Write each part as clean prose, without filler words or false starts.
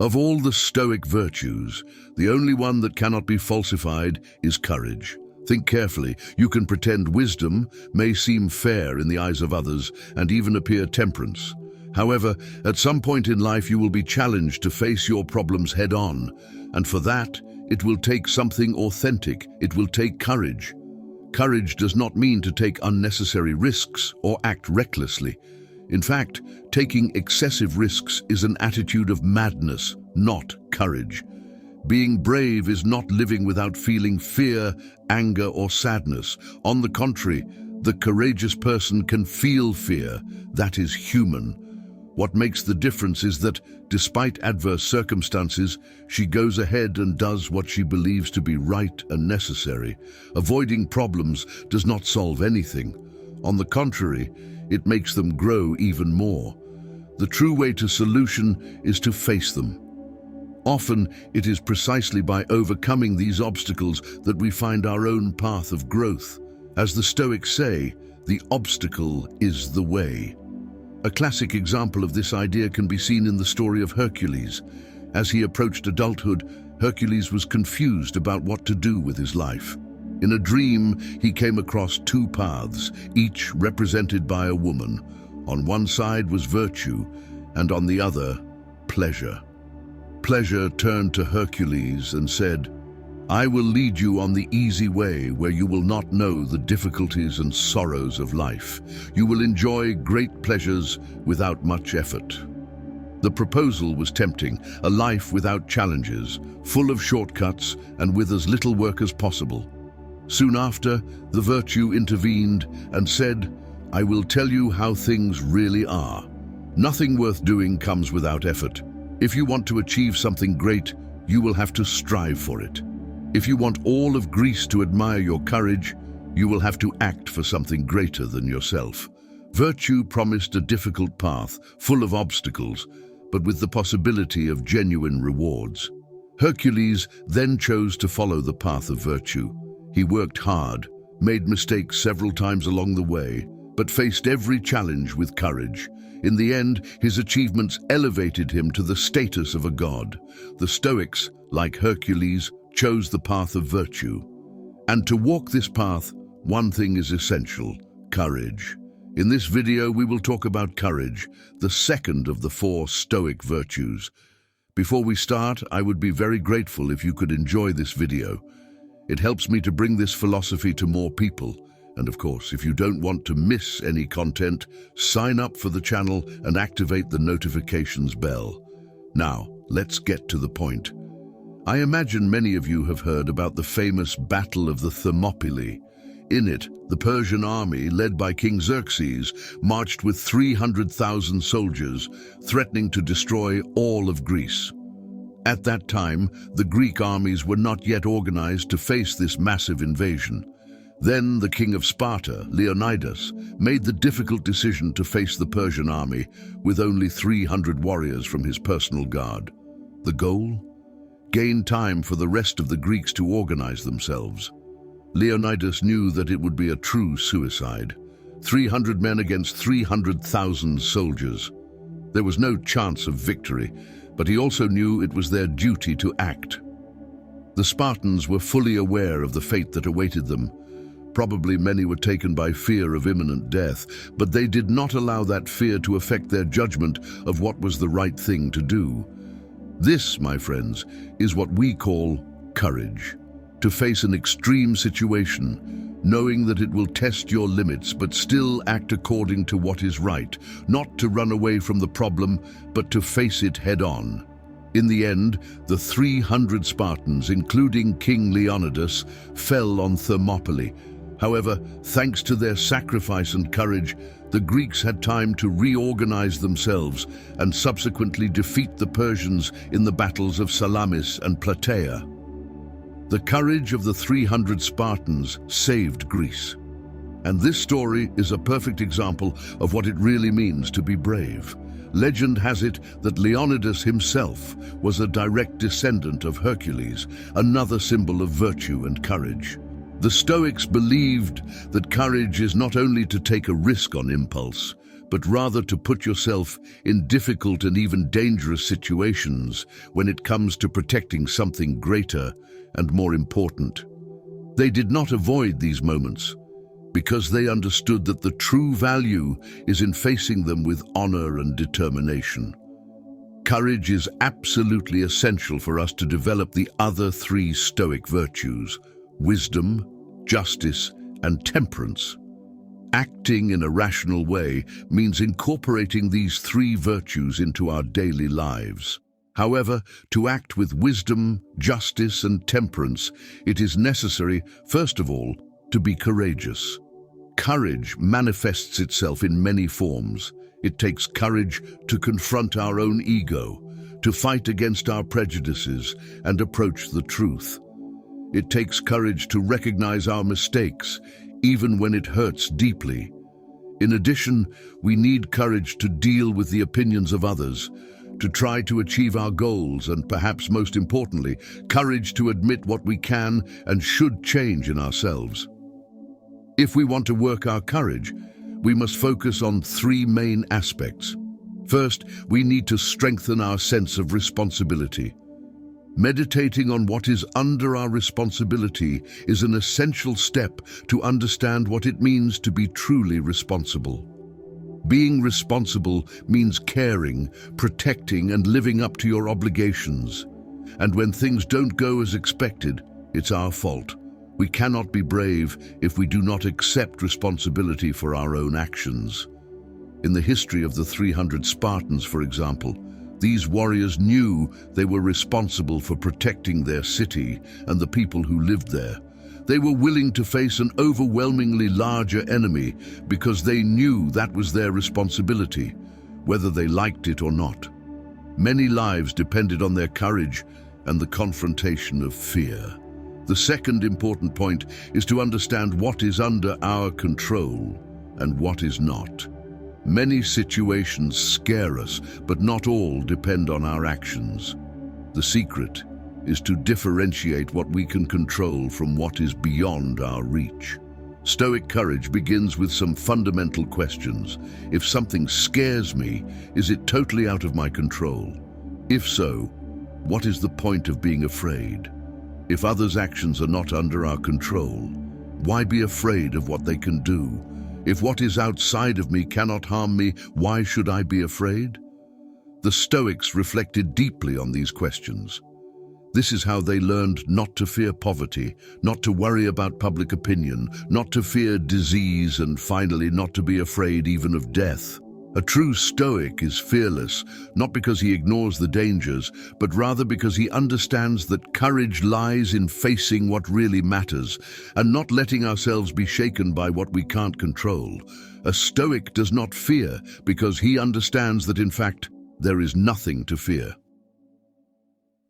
Of all the Stoic virtues, the only one that cannot be falsified is courage. Think carefully. You can pretend wisdom, may seem fair in the eyes of others, and even appear temperance. However, at some point in life you will be challenged to face your problems head-on, and for that, it will take something authentic. It will take courage. Courage does not mean to take unnecessary risks or act recklessly. In fact, taking excessive risks is an attitude of madness, not courage. Being brave is not living without feeling fear, anger, or sadness. On the contrary, the courageous person can feel fear. That is human. What makes the difference is that, despite adverse circumstances, she goes ahead and does what she believes to be right and necessary. Avoiding problems does not solve anything. On the contrary, it makes them grow even more. The true way to solution is to face them. Often, it is precisely by overcoming these obstacles that we find our own path of growth. As the Stoics say, the obstacle is the way. A classic example of this idea can be seen in the story of Hercules. As he approached adulthood, Hercules was confused about what to do with his life. In a dream, he came across two paths, each represented by a woman. On one side was virtue, and on the other, pleasure. Pleasure turned to Hercules and said, "I will lead you on the easy way where you will not know the difficulties and sorrows of life. You will enjoy great pleasures without much effort." The proposal was tempting, a life without challenges, full of shortcuts and with as little work as possible. Soon after, the virtue intervened and said, "I will tell you how things really are. Nothing worth doing comes without effort. If you want to achieve something great, you will have to strive for it. If you want all of Greece to admire your courage, you will have to act for something greater than yourself." Virtue promised a difficult path, full of obstacles, but with the possibility of genuine rewards. Hercules then chose to follow the path of virtue. He worked hard, made mistakes several times along the way, but faced every challenge with courage. In the end, his achievements elevated him to the status of a god. The Stoics, like Hercules, chose the path of virtue. And to walk this path, one thing is essential: courage. In this video, we will talk about courage, the second of the 4 Stoic virtues. Before we start, I would be very grateful if you could enjoy this video. It helps me to bring this philosophy to more people. And of course, if you don't want to miss any content, sign up for the channel and activate the notifications bell. Now, let's get to the point. I imagine many of you have heard about the famous Battle of the Thermopylae. In it, the Persian army, led by King Xerxes, marched with 300,000 soldiers, threatening to destroy all of Greece. At that time, the Greek armies were not yet organized to face this massive invasion. Then the king of Sparta, Leonidas, made the difficult decision to face the Persian army with only 300 warriors from his personal guard. The goal? Gain time for the rest of the Greeks to organize themselves. Leonidas knew that it would be a true suicide. 300 men against 300,000 soldiers. There was no chance of victory, but he also knew it was their duty to act. The Spartans were fully aware of the fate that awaited them. Probably many were taken by fear of imminent death, but they did not allow that fear to affect their judgment of what was the right thing to do. This, my friends, is what we call courage. To face an extreme situation, knowing that it will test your limits but still act according to what is right, not to run away from the problem, but to face it head-on. In the end, the 300 Spartans, including King Leonidas, fell on Thermopylae. However, thanks to their sacrifice and courage, the Greeks had time to reorganize themselves and subsequently defeat the Persians in the battles of Salamis and Plataea. The courage of the 300 Spartans saved Greece. And this story is a perfect example of what it really means to be brave. Legend has it that Leonidas himself was a direct descendant of Hercules, another symbol of virtue and courage. The Stoics believed that courage is not only to take a risk on impulse, but rather to put yourself in difficult and even dangerous situations when it comes to protecting something greater and more important. They did not avoid these moments because they understood that the true value is in facing them with honor and determination. Courage is absolutely essential for us to develop the other three Stoic virtues: wisdom, justice, and temperance. Acting in a rational way means incorporating these three virtues into our daily lives. However, to act with wisdom, justice, and temperance, it is necessary, first of all, to be courageous. Courage manifests itself in many forms. It takes courage to confront our own ego, to fight against our prejudices, and approach the truth. It takes courage to recognize our mistakes, even when it hurts deeply. In addition, we need courage to deal with the opinions of others, to try to achieve our goals, and perhaps most importantly, courage to admit what we can and should change in ourselves. If we want to work our courage, we must focus on three main aspects. First, we need to strengthen our sense of responsibility. Meditating on what is under our responsibility is an essential step to understand what it means to be truly responsible. Being responsible means caring, protecting, and living up to your obligations. And when things don't go as expected, it's our fault. We cannot be brave if we do not accept responsibility for our own actions. In the history of the 300 Spartans, for example, these warriors knew they were responsible for protecting their city and the people who lived there. They were willing to face an overwhelmingly larger enemy because they knew that was their responsibility, whether they liked it or not. Many lives depended on their courage and the confrontation of fear. The second important point is to understand what is under our control and what is not. Many situations scare us, but not all depend on our actions. The secret is to differentiate what we can control from what is beyond our reach. Stoic courage begins with some fundamental questions. If something scares me, is it totally out of my control? If so, what is the point of being afraid? If others' actions are not under our control, why be afraid of what they can do? If what is outside of me cannot harm me, why should I be afraid? The Stoics reflected deeply on these questions. This is how they learned not to fear poverty, not to worry about public opinion, not to fear disease, and finally not to be afraid even of death. A true Stoic is fearless, not because he ignores the dangers, but rather because he understands that courage lies in facing what really matters and not letting ourselves be shaken by what we can't control. A Stoic does not fear because he understands that, in fact, there is nothing to fear.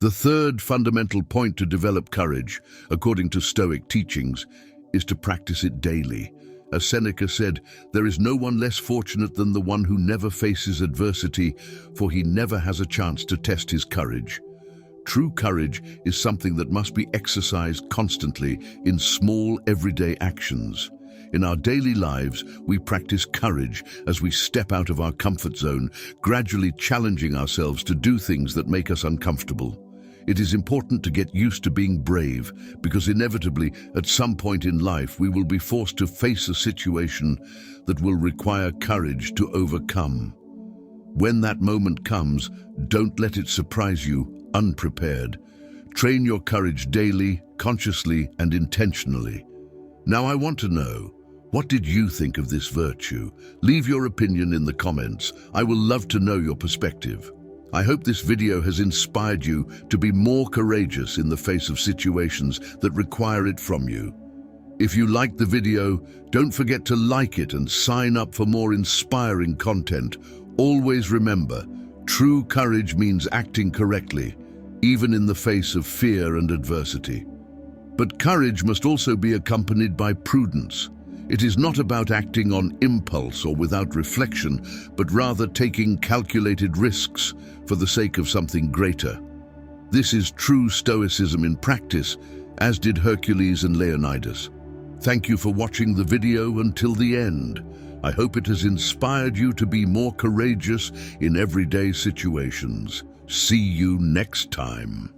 The third fundamental point to develop courage, according to Stoic teachings, is to practice it daily. As Seneca said, there is no one less fortunate than the one who never faces adversity, for he never has a chance to test his courage. True courage is something that must be exercised constantly in small, everyday actions. In our daily lives, we practice courage as we step out of our comfort zone, gradually challenging ourselves to do things that make us uncomfortable. It is important to get used to being brave, because inevitably, at some point in life, we will be forced to face a situation that will require courage to overcome. When that moment comes, don't let it surprise you unprepared. Train your courage daily, consciously, and intentionally. Now I want to know, what did you think of this virtue? Leave your opinion in the comments. I will love to know your perspective. I hope this video has inspired you to be more courageous in the face of situations that require it from you. If you liked the video, don't forget to like it and sign up for more inspiring content. Always remember, true courage means acting correctly, even in the face of fear and adversity. But courage must also be accompanied by prudence. It is not about acting on impulse or without reflection, but rather taking calculated risks for the sake of something greater. This is true Stoicism in practice, as did Hercules and Leonidas. Thank you for watching the video until the end. I hope it has inspired you to be more courageous in everyday situations. See you next time.